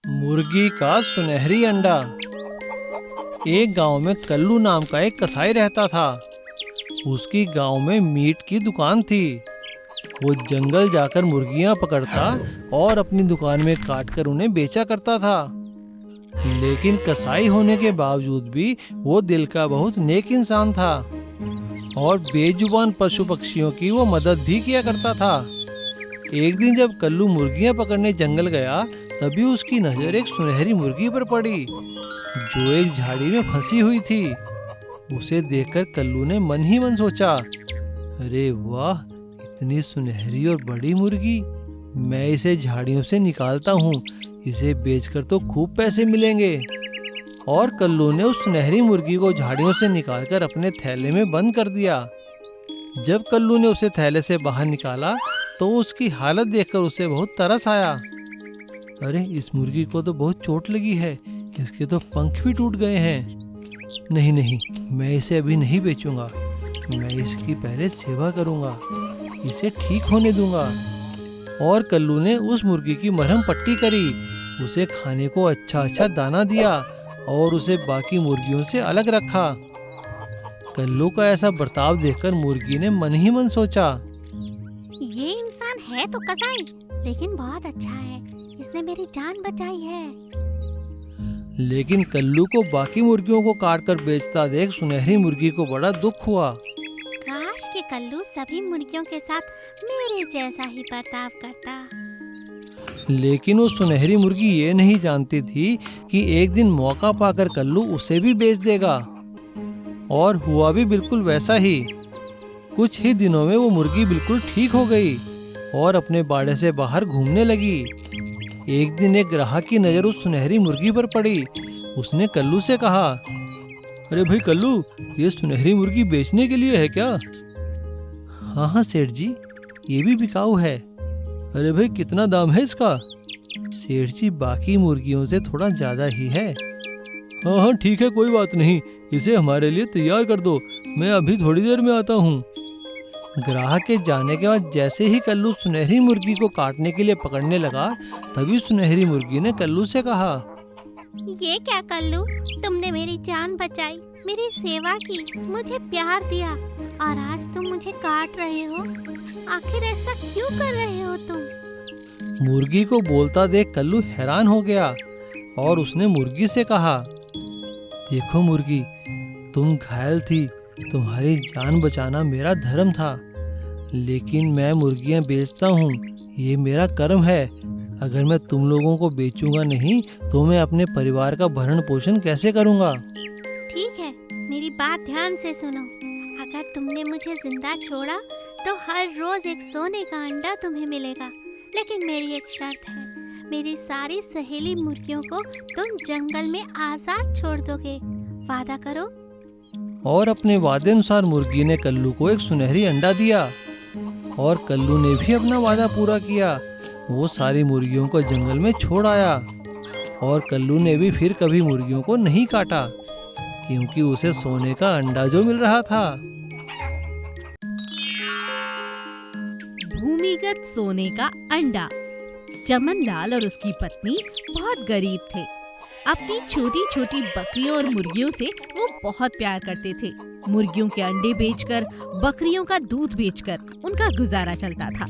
मुर्गी का सुनहरी अंडा। एक गांव में कल्लू नाम का एक कसाई रहता था। उसकी गांव में मीट की दुकान थी। वो जंगल जाकर मुर्गियां पकड़ता और अपनी दुकान में काटकर उन्हें बेचा करता था। लेकिन कसाई होने के बावजूद भी वो दिल का बहुत नेक इंसान था और बेजुबान पशु पक्षियों की वो मदद भी किया करता था। एक दिन जब कल्लू मुर्गियां पकड़ने जंगल गया, तभी उसकी नजर एक सुनहरी मुर्गी पर पड़ी जो एक झाड़ी में फंसी हुई थी। उसे देखकर कल्लू ने मन ही मन सोचा, अरे वाह, इतनी सुनहरी और बड़ी मुर्गी, मैं इसे झाड़ियों से निकालता हूँ, इसे बेचकर तो खूब पैसे मिलेंगे। और कल्लू ने उस सुनहरी मुर्गी को झाड़ियों से निकालकर अपने थैले में बंद कर दिया। जब कल्लू ने उसे थैले से बाहर निकाला तो उसकी हालत देखकर उसे बहुत तरस आया। अरे, इस मुर्गी को तो बहुत चोट लगी है, इसके तो पंख भी टूट गए हैं। नहीं नहीं, मैं इसे अभी नहीं बेचूंगा, मैं इसकी पहले सेवा करूंगा, इसे ठीक होने दूंगा। और कल्लू ने उस मुर्गी की मरहम पट्टी करी, उसे खाने को अच्छा अच्छा दाना दिया और उसे बाकी मुर्गियों से अलग रखा। कल्लू का ऐसा बर्ताव देखकर मुर्गी ने मन ही मन सोचा, ये इंसान है तो कसाई, लेकिन बहुत अच्छा है, इसने मेरी जान बचाई है। लेकिन कल्लू को बाकी मुर्गियों को काटकर बेचता देख सुनहरी मुर्गी को बड़ा दुख हुआ। काश कि कल्लू सभी मुर्गियों के साथ मेरे जैसा ही बर्ताव करता। लेकिन वो सुनहरी मुर्गी ये नहीं जानती थी कि एक दिन मौका पाकर कल्लू उसे भी बेच देगा। और हुआ भी बिल्कुल वैसा ही। कुछ ही दिनों में वो मुर्गी बिल्कुल ठीक हो गई और अपने बाड़े से बाहर घूमने लगी। एक दिन एक ग्राहक की नज़र उस सुनहरी मुर्गी पर पड़ी। उसने कल्लू से कहा, अरे भाई कल्लू, ये सुनहरी मुर्गी बेचने के लिए है क्या? हाँ हाँ सेठ जी, ये भी बिकाऊ है। अरे भाई, कितना दाम है इसका? सेठ जी, बाकी मुर्गियों से थोड़ा ज़्यादा ही है। हाँ हाँ ठीक है, कोई बात नहीं, इसे हमारे लिए तैयार कर दो, मैं अभी थोड़ी देर में आता हूँ। ग्राहक के जाने के बाद जैसे ही कल्लू सुनहरी मुर्गी को काटने के लिए पकड़ने लगा, तभी सुनहरी मुर्गी ने कल्लू से कहा, ये क्या कल्लू, तुमने मेरी जान बचाई, मेरी सेवा की, मुझे प्यार दिया और आज तुम मुझे काट रहे हो। आखिर ऐसा क्यों कर रहे हो तुम? मुर्गी को बोलता देख कल्लू हैरान हो गया और उसने मुर्गी से कहा, देखो मुर्गी, तुम घायल थी, तुम्हारी जान बचाना मेरा धर्म था, लेकिन मैं मुर्गियां बेचता हूँ, ये मेरा कर्म है। अगर मैं तुम लोगों को बेचूंगा नहीं तो मैं अपने परिवार का भरण पोषण कैसे करूँगा? ठीक है, मेरी बात ध्यान से सुनो। अगर तुमने मुझे जिंदा छोड़ा तो हर रोज एक सोने का अंडा तुम्हें मिलेगा, लेकिन मेरी एक शर्त है, मेरी सारी सहेली मुर्गियों को तुम जंगल में आजाद छोड़ दोगे, वादा करो? और अपने वादे अनुसार मुर्गी ने कल्लू को एक सुनहरी अंडा दिया और कल्लू ने भी अपना वादा पूरा किया। वो सारी मुर्गियों को जंगल में छोड़ आया और कल्लू ने भी फिर कभी मुर्गियों को नहीं काटा, क्योंकि उसे सोने का अंडा जो मिल रहा था। भूमिगत सोने का अंडा। चमन लाल और उसकी पत्नी बहुत गरीब थे। अपनी छोटी छोटी बकरियों और मुर्गियों से वो बहुत प्यार करते थे। मुर्गियों के अंडे बेचकर, बकरियों का दूध बेचकर उनका गुजारा चलता था।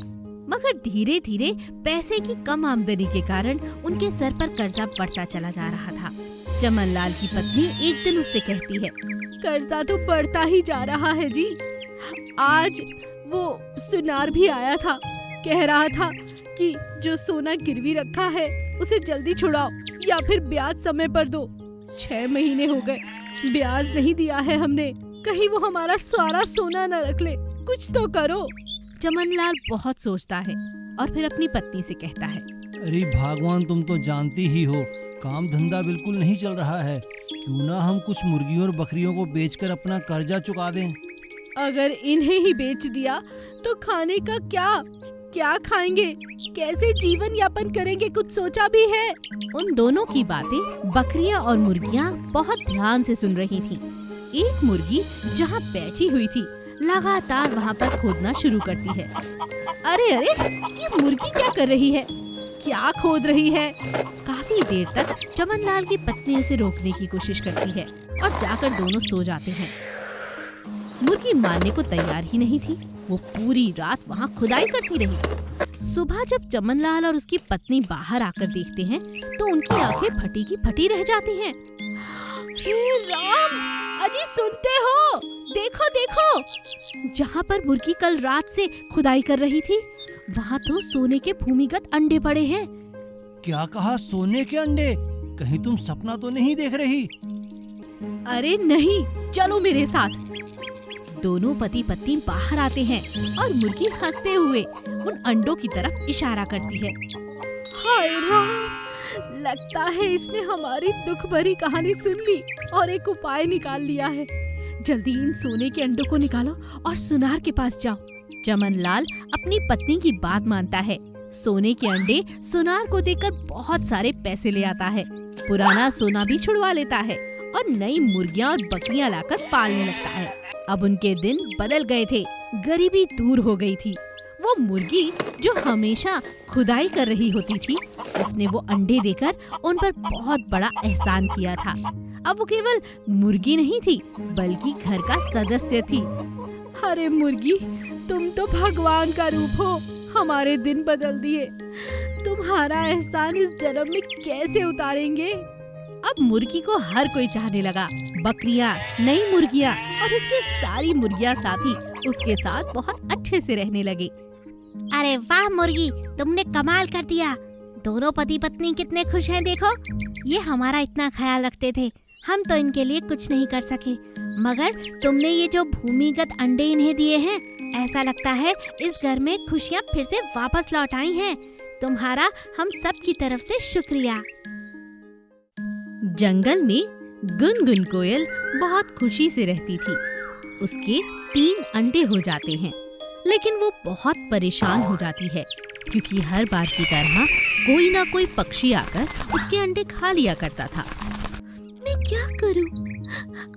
मगर धीरे धीरे पैसे की कम आमदनी के कारण उनके सर पर कर्जा बढ़ता चला जा रहा था। चमन लाल की पत्नी एक दिन उससे कहती है, कर्जा तो बढ़ता ही जा रहा है जी। आज वो सुनार भी आया था, कह रहा था कि जो सोना गिरवी रखा है उसे जल्दी छुड़ाओ या फिर ब्याज समय पर दो। 6 महीने हो गए, ब्याज नहीं दिया है हमने, कहीं वो हमारा सारा सोना न रख ले, कुछ तो करो। चमनलाल बहुत सोचता है और फिर अपनी पत्नी से कहता है, अरे भगवान, तुम तो जानती ही हो, काम धंधा बिल्कुल नहीं चल रहा है, क्यों ना हम कुछ मुर्गियों और बकरियों को बेचकर अपना कर्जा चुका दें। अगर इन्हें ही बेच दिया तो खाने का क्या खाएंगे, कैसे जीवन यापन करेंगे, कुछ सोचा भी है? उन दोनों की बातें बकरियां और मुर्गियां बहुत ध्यान से सुन रही थीं। एक मुर्गी जहां बैठी हुई थी लगातार वहां पर खोदना शुरू करती है। अरे अरे, ये मुर्गी क्या कर रही है? क्या खोद रही है? काफी देर तक चमनलाल की पत्नी उसे रोकने की कोशिश करती है और जाकर दोनों सो जाते हैं। मुर्गी मारने को तैयार ही नहीं थी। वो पूरी रात वहाँ खुदाई करती रही। सुबह जब चमनलाल और उसकी पत्नी बाहर आकर देखते हैं तो उनकी आंखें फटी की फटी रह जाती हैं। हे राम, अजी सुनते हो? देखो देखो, जहाँ पर मुर्गी कल रात से खुदाई कर रही थी वहाँ तो सोने के भूमिगत अंडे पड़े हैं। क्या कहा? सोने के अंडे? कहीं तुम सपना तो नहीं देख रही? अरे नहीं, चलो मेरे साथ। दोनों पति पत्नी बाहर आते हैं और मुर्गी हंसते हुए उन अंडों की तरफ इशारा करती है। हाय राम, लगता है इसने हमारी दुख भरी कहानी सुन ली और एक उपाय निकाल लिया है। जल्दी इन सोने के अंडों को निकालो और सुनार के पास जाओ। चमनलाल अपनी पत्नी की बात मानता है। सोने के अंडे सुनार को देकर बहुत सारे पैसे ले आता है। पुराना सोना भी छुड़वा लेता है और नई मुर्गियां और बकरियां लाकर पालने लगता है। अब उनके दिन बदल गए थे, गरीबी दूर हो गई थी। वो मुर्गी जो हमेशा खुदाई कर रही होती थी, उसने वो अंडे देकर उन पर बहुत बड़ा एहसान किया था। अब वो केवल मुर्गी नहीं थी बल्कि घर का सदस्य थी। अरे मुर्गी, तुम तो भगवान का रूप हो, हमारे दिन बदल दिए। तुम्हारा एहसान इस जन्म में कैसे उतारेंगे? अब मुर्गी को हर कोई चाहने लगा। बकरियां, नई मुर्गियां और उसकी सारी मुर्गियां साथी उसके साथ बहुत अच्छे से रहने लगे। अरे वाह मुर्गी, तुमने कमाल कर दिया। दोनों पति पत्नी कितने खुश हैं देखो। ये हमारा इतना ख्याल रखते थे, हम तो इनके लिए कुछ नहीं कर सके, मगर तुमने ये जो भूमिगत अंडे इन्हें दिए हैं, ऐसा लगता है इस घर में खुशियाँ फिर से वापस लौट आई हैं। तुम्हारा हम सब की तरफ से शुक्रिया। जंगल में गुनगुन कोयल बहुत खुशी से रहती थी। उसके 3 अंडे हो जाते हैं, लेकिन वो बहुत परेशान हो जाती है क्योंकि हर बार की तरह कोई ना कोई पक्षी आकर उसके अंडे खा लिया करता था। मैं क्या करूं?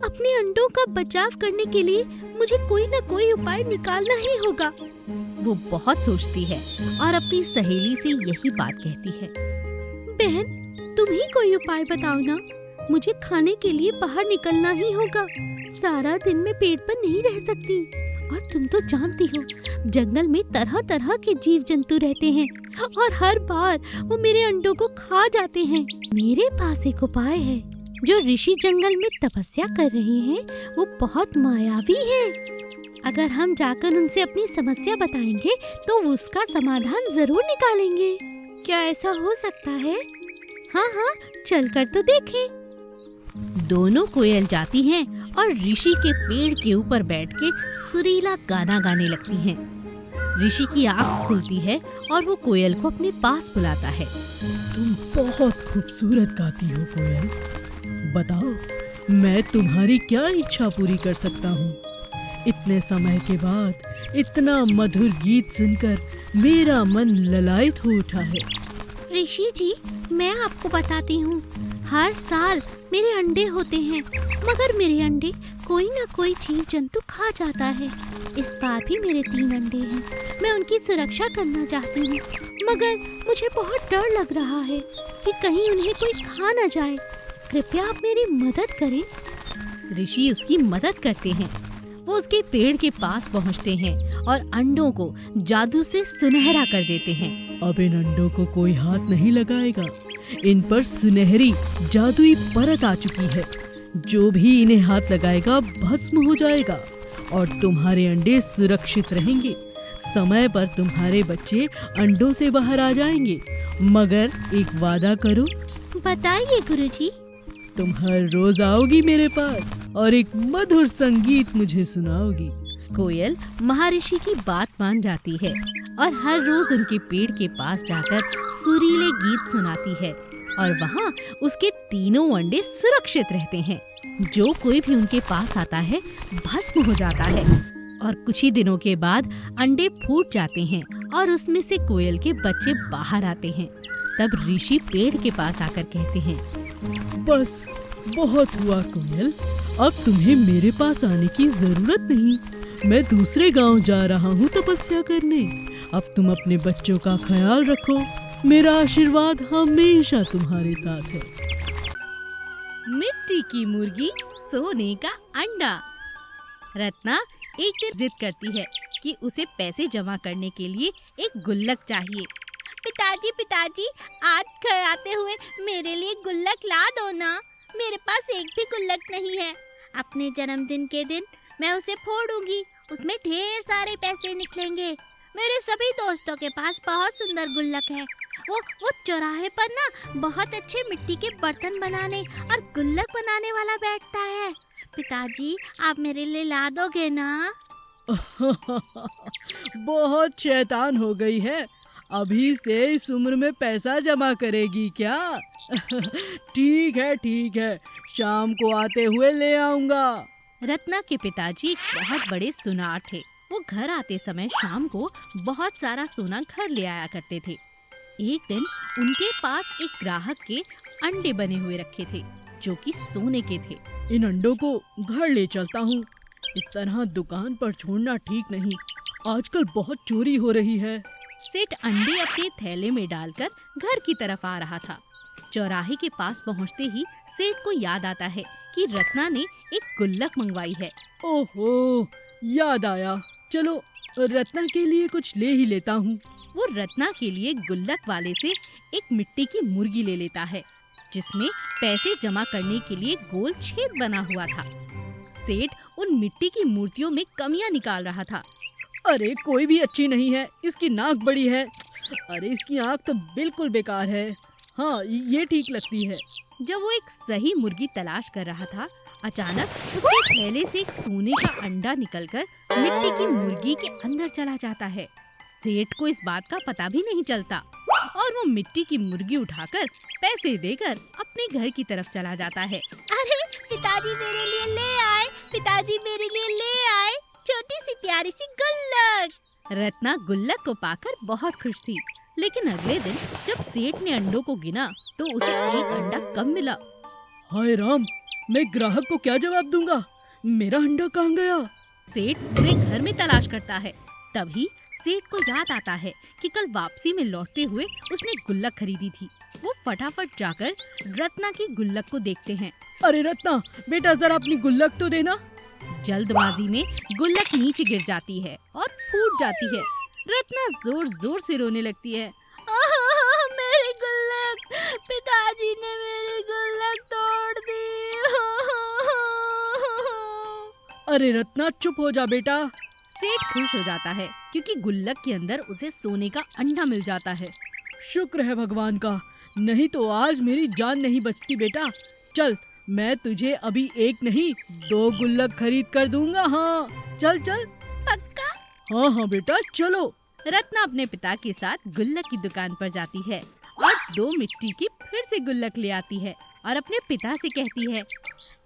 अपने अंडों का बचाव करने के लिए मुझे कोई ना कोई उपाय निकालना ही होगा। वो बहुत सोचती है और अपनी सहेली से यही बात कहती है। बहन, तुम ही कोई उपाय बताओ ना। मुझे खाने के लिए बाहर निकलना ही होगा। सारा दिन मैं पेट पर नहीं रह सकती। और तुम तो जानती हो, जंगल में तरह तरह के जीव जंतु रहते हैं और हर बार वो मेरे अंडों को खा जाते हैं। मेरे पास एक उपाय है। जो ऋषि जंगल में तपस्या कर रहे हैं वो बहुत मायावी है। अगर हम जाकर उनसे अपनी समस्या बताएंगे तो वो उसका समाधान जरूर निकालेंगे। क्या ऐसा हो सकता है? हाँ हाँ, चलकर तो देखें। दोनों कोयल जाती हैं और ऋषि के पेड़ के ऊपर बैठ के सुरीला गाना गाने लगती हैं। ऋषि की आँख खुलती है और वो कोयल को अपने पास बुलाता है। तुम बहुत खूबसूरत गाती हो कोयल। बताओ, मैं तुम्हारी क्या इच्छा पूरी कर सकता हूँ? इतने समय के बाद इतना मधुर गीत सुनकर मेरा मन ललायत हो उठा है। ऋषि जी, मैं आपको बताती हूँ, हर साल मेरे अंडे होते हैं, मगर मेरे अंडे कोई ना कोई जीव जंतु खा जाता है। इस बार भी मेरे 3 अंडे हैं। मैं उनकी सुरक्षा करना चाहती हूँ, मगर मुझे बहुत डर लग रहा है कि कहीं उन्हें कोई खा न जाए। कृपया आप मेरी मदद करें। ऋषि उसकी मदद करते हैं। वो उसके पेड़ के पास पहुंचते हैं और अंडों को जादू से सुनहरा कर देते हैं। अब इन अंडों को कोई हाथ नहीं लगाएगा। इन पर सुनहरी जादुई परत आ चुकी है। जो भी इन्हें हाथ लगाएगा भस्म हो जाएगा और तुम्हारे अंडे सुरक्षित रहेंगे। समय पर तुम्हारे बच्चे अंडों से बाहर आ जाएंगे, मगर एक वादा करो। बताइए गुरुजी। तुम हर रोज आओगी मेरे पास और एक मधुर संगीत मुझे सुनाओगी। कोयल महर्षि की बात मान जाती है और हर रोज उनके पेड़ के पास जाकर सुरीले गीत सुनाती है और वहाँ उसके 3 अंडे सुरक्षित रहते हैं। जो कोई भी उनके पास आता है भस्म हो जाता है और कुछ ही दिनों के बाद अंडे फूट जाते हैं और उसमें से कोयल के बच्चे बाहर आते हैं। तब ऋषि पेड़ के पास आकर कहते हैं, बस बहुत हुआ कोयल, अब तुम्हें मेरे पास आने की जरूरत नहीं। मैं दूसरे गांव जा रहा हूँ तपस्या करने। अब तुम अपने बच्चों का ख्याल रखो मेरा आशीर्वाद हमेशा तुम्हारे साथ है। मिट्टी की मुर्गी, सोने का अंडा। रत्ना एक दिन जिद करती है कि उसे पैसे जमा करने के लिए एक गुल्लक चाहिए। पिताजी पिताजी, आज घर आते हुए मेरे लिए गुल्लक ला दो ना। मेरे पास एक भी गुल्लक नहीं है। अपने जन्मदिन के दिन मैं उसे फोड़ूंगी, उसमें ढेर सारे पैसे निकलेंगे। मेरे सभी दोस्तों के पास बहुत सुंदर गुल्लक है। वो चौराहे पर ना बहुत अच्छे मिट्टी के बर्तन बनाने और गुल्लक बनाने वाला बैठता है। पिताजी, आप मेरे लिए ला दोगे ना? बहुत शैतान हो गई है, अभी से इस उम्र में पैसा जमा करेगी क्या? ठीक है, शाम को आते हुए ले आऊंगा। रत्ना के पिताजी एक बहुत बड़े सुनार थे। वो घर आते समय शाम को बहुत सारा सोना घर ले आया करते थे। एक दिन उनके पास एक ग्राहक के अंडे बने हुए रखे थे जो कि सोने के थे। इन अंडों को घर ले चलता हूँ। इस तरह दुकान पर छोड़ना ठीक नहीं, आजकल बहुत चोरी हो रही है। सेठ अंडे अपने थैले में डालकर घर की तरफ आ रहा था। चौराहे के पास पहुंचते ही सेठ को याद आता है कि रत्ना ने एक गुल्लक मंगवाई है। ओहो, याद आया, चलो रत्ना के लिए कुछ ले ही लेता हूँ। वो रत्ना के लिए गुल्लक वाले से एक मिट्टी की मुर्गी ले लेता है जिसमें पैसे जमा करने के लिए गोल छेद बना हुआ था। सेठ उन मिट्टी की मूर्तियों में कमियां निकाल रहा था। अरे कोई भी अच्छी नहीं है, इसकी नाक बड़ी है। अरे इसकी आँख तो बिल्कुल बेकार है। हाँ, ये ठीक लगती है। जब वो एक सही मुर्गी तलाश कर रहा था, अचानक उसके थैले से एक सोने का अंडा निकलकर मिट्टी की मुर्गी के अंदर चला जाता है। सेठ को इस बात का पता भी नहीं चलता और वो मिट्टी की मुर्गी उठाकर पैसे देकर अपने घर की तरफ चला जाता है। अरे पिताजी मेरे लिए ले आए, पिताजी मेरे लिए ले आए छोटी सी प्यारी सी गुल्लक। रत्ना गुल्लक को पाकर बहुत खुश थी, लेकिन अगले दिन जब सेठ ने अंडों को गिना तो उसे एक अंडा कम मिला। हाय राम, मैं ग्राहक को क्या जवाब दूंगा? मेरा अंडा कहाँ गया? सेठ पूरे घर में तलाश करता है। तभी सेठ को याद आता है कि कल वापसी में लौटते हुए उसने गुल्लक खरीदी थी। वो फटाफट जाकर रत्ना की गुल्लक को देखते हैं। अरे रत्ना, बेटा जरा अपनी गुल्लक तो देना। जल्दबाजी में गुल्लक नीचे गिर जाती है और फूट जाती है। रत्ना जोर जोर से रोने लगती है। मेरी गुल्लक, पिताजी ने मेरी गुल्लक तोड़ दी। अरे रत्ना, चुप हो जा बेटा। सेठ खुश हो जाता है क्योंकि गुल्लक के अंदर उसे सोने का अंडा मिल जाता है। शुक्र है भगवान का, नहीं तो आज मेरी जान नहीं बचती बेटा। चल, मैं तुझे अभी एक नहीं 2 गुल्लक खरीद कर दूंगा। हाँ चल चल। पक्का? हाँ बेटा, चलो। रत्ना अपने पिता के साथ गुल्लक की दुकान पर जाती है और 2 मिट्टी की फिर से गुल्लक ले आती है और अपने पिता से कहती है,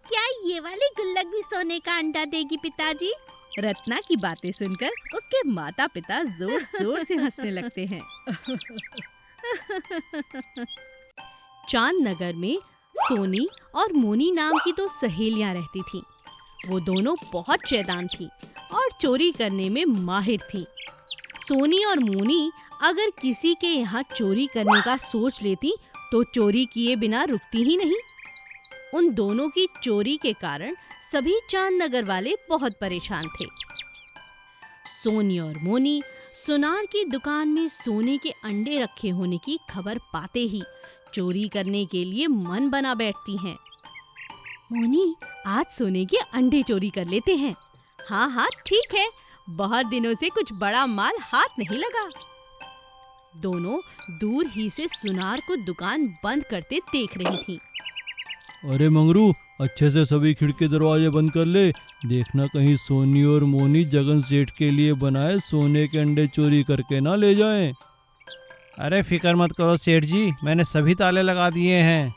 क्या ये वाली गुल्लक भी सोने का अंडा देगी पिताजी? रत्ना की बातें सुनकर उसके माता पिता जोर जोर से हंसने लगते हैं। चांद नगर में सोनी और मोनी नाम की 2 सहेलियां रहती थीं। वो दोनों बहुत शैतान थीं और चोरी करने में माहिर थीं। सोनी और मोनी अगर किसी के यहाँ चोरी करने का सोच लेती तो चोरी किए बिना रुकती ही नहीं। उन दोनों की चोरी के कारण सभी चांद नगर वाले बहुत परेशान थे। सोनी और मोनी सुनार की दुकान में सोने के अंडे रखे होने की खबर पाते ही चोरी करने के लिए मन बना बैठती हैं। मोनी, आज सोने के अंडे चोरी कर लेते हैं। हाँ ठीक है, बहुत दिनों से कुछ बड़ा माल हाथ नहीं लगा। दोनों दूर ही से सुनार को दुकान बंद करते देख रही थीं। अरे मंगरू, अच्छे से सभी खिड़की दरवाजे बंद कर ले। देखना कहीं सोनी और मोनी जगन सेठ के लिए बनाए सोने के अंडे चोरी करके ना ले जाएं। अरे फिक्र मत करो सेठ जी, मैंने सभी ताले लगा दिए हैं।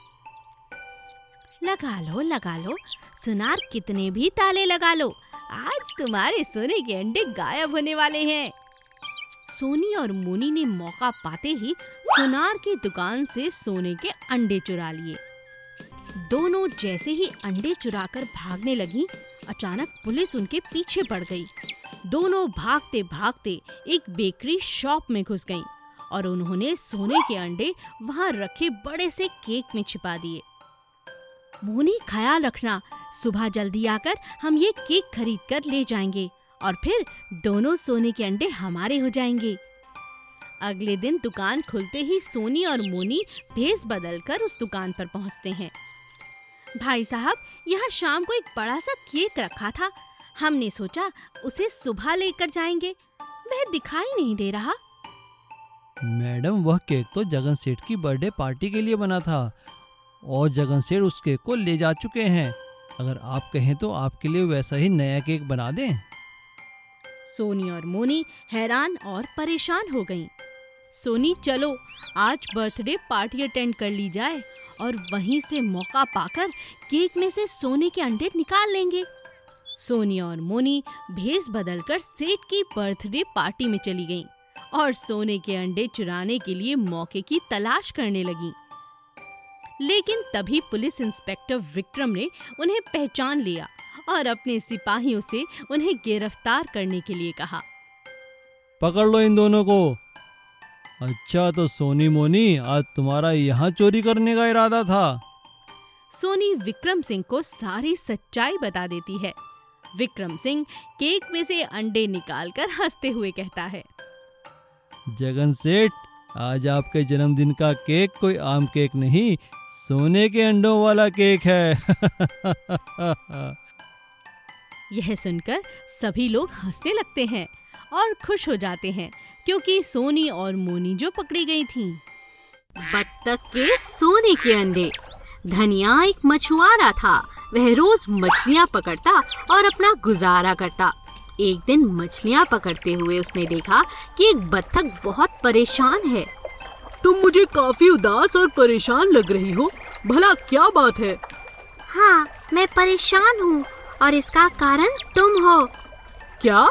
लगा लो, सुनार कितने भी ताले लगा लो, आज तुम्हारे सोने के अंडे गायब होने वाले हैं। सोनी और मोनी ने मौका पाते ही सुनार की दुकान से सोने के अंडे चुरा लिए। दोनों जैसे ही अंडे चुराकर भागने लगी, अचानक पुलिस उनके पीछे पड़ गई। दोनों भागते भागते एक बेकरी शॉप में घुस गईं और उन्होंने सोने के अंडे वहां रखे बड़े से केक में छिपा दिए। मोनी, ख्याल रखना, सुबह जल्दी आकर हम ये केक खरीद कर ले जाएंगे और फिर दोनों सोने के अंडे हमारे हो जाएंगे। अगले दिन दुकान खुलते ही सोनी और मोनी भेस बदलकर उस दुकान पर पहुंचते हैं। भाई साहब, यहाँ शाम को एक बड़ा सा केक रखा था, हमने सोचा उसे सुबह लेकर जाएंगे, वह दिखाई नहीं दे रहा। मैडम, वह केक तो जगन सेठ की बर्थडे पार्टी के लिए बना था और जगन सेठ उस केक को ले जा चुके हैं। अगर आप कहें तो आपके लिए वैसा ही नया केक बना दें। सोनी और मोनी हैरान और परेशान हो गईं। सोनी, चलो आज बर्थडे पार्टी अटेंड कर ली जाए और वहीं से मौका पाकर केक में से सोने के अंडे निकाल लेंगे। सोनी और मोनी भेस बदलकर सेठ की बर्थडे पार्टी में चली गईं और सोने के अंडे चुराने के लिए मौके की तलाश करने लगीं। लेकिन तभी पुलिस इंस्पेक्टर विक्रम ने उन्हें पहचान लिया और अपने सिपाहियों से उन्हें गिरफ्तार करने के लिए कहा। पकड़ लो इन दोनों को। अच्छा, तो सोनी मोनी, आज तुम्हारा यहाँ चोरी करने का इरादा था? सोनी विक्रम सिंह को सारी सच्चाई बता देती है। विक्रम सिंह केक में से अंडे निकालकर हंसते हुए कहता है, जगन सेठ, आज आपके जन्मदिन का केक कोई आम केक नहीं, सोने के अंडों वाला केक है। यह सुनकर सभी लोग हंसने लगते हैं और खुश हो जाते हैं, क्योंकि सोनी और मोनी जो पकड़ी गई थीं। बत्तख के सोने के अंडे। धनिया एक मछुआरा था। वह रोज मछलियाँ पकड़ता और अपना गुजारा करता। एक दिन मछलियाँ पकड़ते हुए उसने देखा कि एक बत्तख बहुत परेशान है। तुम मुझे काफी उदास और परेशान लग रही हो, भला क्या बात है? हाँ, मैं परेशान हूँ और इसका कारण तुम हो। क्या?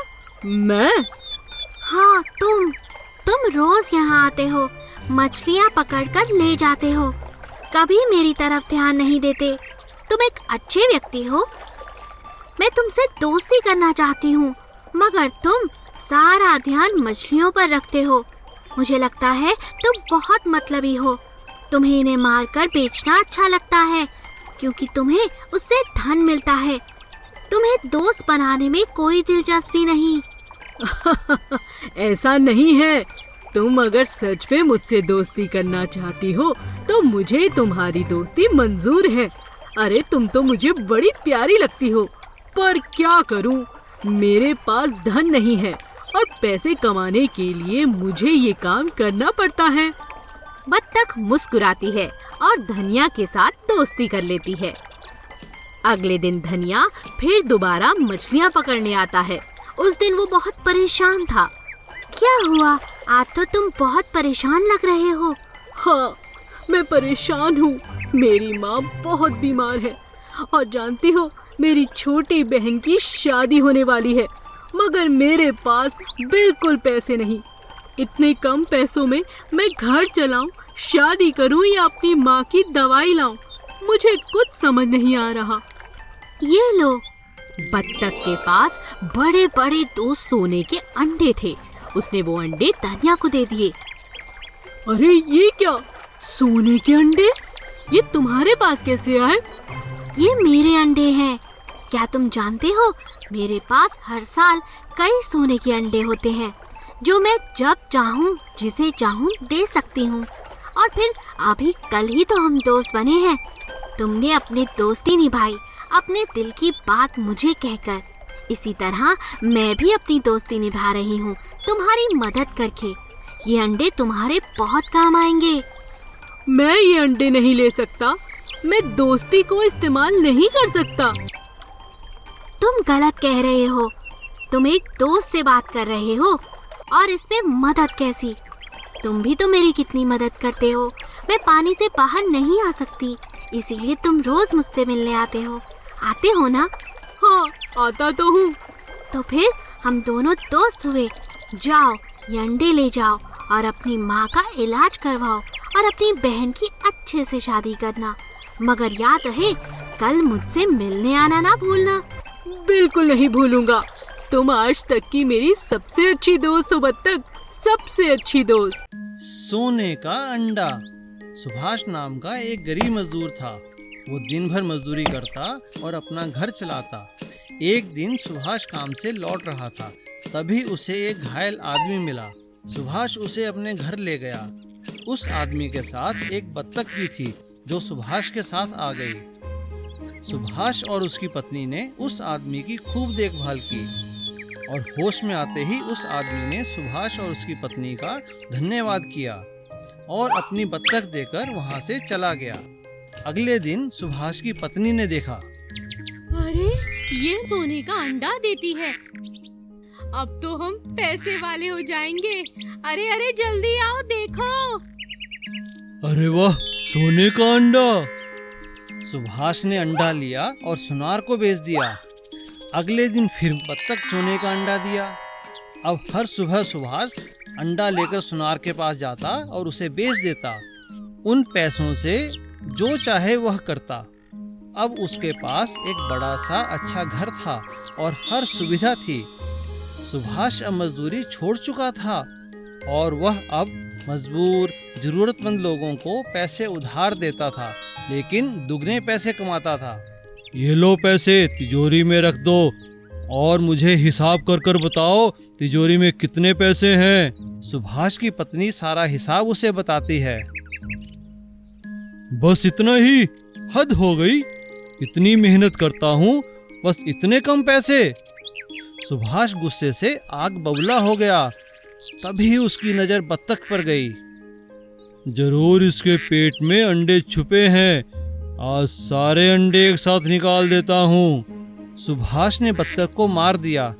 मैं? हाँ, तुम रोज यहाँ आते हो, मछलियाँ पकड़कर ले जाते हो, कभी मेरी तरफ ध्यान नहीं देते। तुम एक अच्छे व्यक्ति हो, मैं तुमसे दोस्ती करना चाहती हूँ, मगर तुम सारा ध्यान मछलियों पर रखते हो। मुझे लगता है तुम बहुत मतलबी हो। तुम्हें इन्हें मारकर बेचना अच्छा लगता है, क्योंकि तुम्हें उससे धन मिलता है। तुम्हें दोस्त बनाने में कोई दिलचस्पी नहीं। ऐसा नहीं है। तुम अगर सच में मुझसे दोस्ती करना चाहती हो तो मुझे तुम्हारी दोस्ती मंजूर है। अरे, तुम तो मुझे बड़ी प्यारी लगती हो, पर क्या करूं, मेरे पास धन नहीं है और पैसे कमाने के लिए मुझे ये काम करना पड़ता है। बत्तख मुस्कुराती है और धनिया के साथ दोस्ती कर लेती है। अगले दिन धनिया फिर दोबारा मछलियाँ पकड़ने आता है। उस दिन वो बहुत परेशान था। क्या हुआ? आज तो तुम बहुत परेशान लग रहे हो। हाँ, मैं परेशान हूँ। मेरी माँ बहुत बीमार है और जानती हो, मेरी छोटी बहन की शादी होने वाली है, मगर मेरे पास बिल्कुल पैसे नहीं। इतने कम पैसों में मैं घर चलाऊं, शादी करूं या अपनी माँ की दवाई लाऊं, मुझे कुछ समझ नहीं आ रहा। ये लो। बत्तख के पास बड़े बड़े 2 सोने के अंडे थे। उसने वो अंडे धनिया को दे दिए। अरे, ये क्या? सोने के अंडे? ये तुम्हारे पास कैसे आए? ये मेरे अंडे हैं। क्या तुम जानते हो, मेरे पास हर साल कई सोने के अंडे होते हैं, जो मैं जब चाहूँ जिसे चाहूँ दे सकती हूँ। और फिर अभी कल ही तो हम दोस्त बने हैं। तुमने अपनी दोस्ती निभाई, अपने दिल की बात मुझे कहकर। इसी तरह मैं भी अपनी दोस्ती निभा रही हूँ, तुम्हारी मदद करके। ये अंडे तुम्हारे बहुत काम आएंगे। मैं ये अंडे नहीं ले सकता। मैं दोस्ती को इस्तेमाल नहीं कर सकता। तुम गलत कह रहे हो। तुम एक दोस्त से बात कर रहे हो और इसमें मदद कैसी? तुम भी तो मेरी कितनी मदद करते हो। मैं पानी से बाहर नहीं आ सकती, इसीलिए तुम रोज मुझसे मिलने आते हो। आते हो ना? हाँ, आता तो हूँ। तो फिर हम दोनों दोस्त हुए। जाओ, ये अंडे ले जाओ और अपनी माँ का इलाज करवाओ और अपनी बहन की अच्छे से शादी करना। मगर याद रहे, कल मुझसे मिलने आना ना भूलना। बिल्कुल नहीं भूलूंगा। तुम आज तक की मेरी सबसे अच्छी दोस्त हो बत्तख, सबसे अच्छी दोस्त। सोने का अंडा। सुभाष नाम का एक गरीब मजदूर था। वो दिन भर मजदूरी करता और अपना घर चलाता। एक दिन सुभाष काम से लौट रहा था, तभी उसे एक घायल आदमी मिला। सुभाष उसे अपने घर ले गया। उस आदमी के साथ एक बत्तख भी थी जो सुभाष के साथ आ गई। सुभाष और उसकी पत्नी ने उस आदमी की खूब देखभाल की और होश में आते ही उस आदमी ने सुभाष और उसकी पत्नी का धन्यवाद किया और अपनी बत्तख देकर वहां से चला गया। अगले दिन सुभाष की पत्नी ने देखा, अरे ये सोने का अंडा देती है, अब तो हम पैसे वाले हो जाएंगे। अरे अरे जल्दी आओ देखो। अरे वाह, सोने का अंडा। सुभाष ने अंडा लिया और सुनार को बेच दिया। अगले दिन फिर बत्तख सोने का अंडा दिया। अब हर सुबह सुभाष अंडा लेकर सुनार के पास जाता और उसे बेच देता। उन पैसों से जो चाहे वह करता। अब उसके पास एक बड़ा सा अच्छा घर था और हर सुविधा थी। सुभाष अब मजदूरी छोड़ चुका था और वह अब मजबूर जरूरतमंद लोगों को पैसे उधार देता था, लेकिन दुगने पैसे कमाता था। ये लो पैसे, तिजोरी में रख दो और मुझे हिसाब कर कर बताओ तिजोरी में कितने पैसे हैं। सुभाष की पत्नी सारा हिसाब उसे बताती है। बस इतना ही, हद हो गई। इतनी मेहनत करता हूँ, बस इतने कम पैसे। सुभाष गुस्से से आग बबूला हो गया। तभी उसकी नजर बत्तख पर गई। जरूर इसके पेट में अंडे छुपे हैं, आज सारे अंडे एक साथ निकाल देता हूँ। सुभाष ने बत्तख को मार दिया,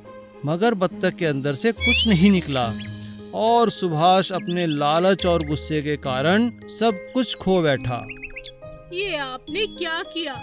मगर बत्तख के अंदर से कुछ नहीं निकला और सुभाष अपने लालच और गुस्से के कारण सब कुछ खो बैठा। ये आपने क्या किया?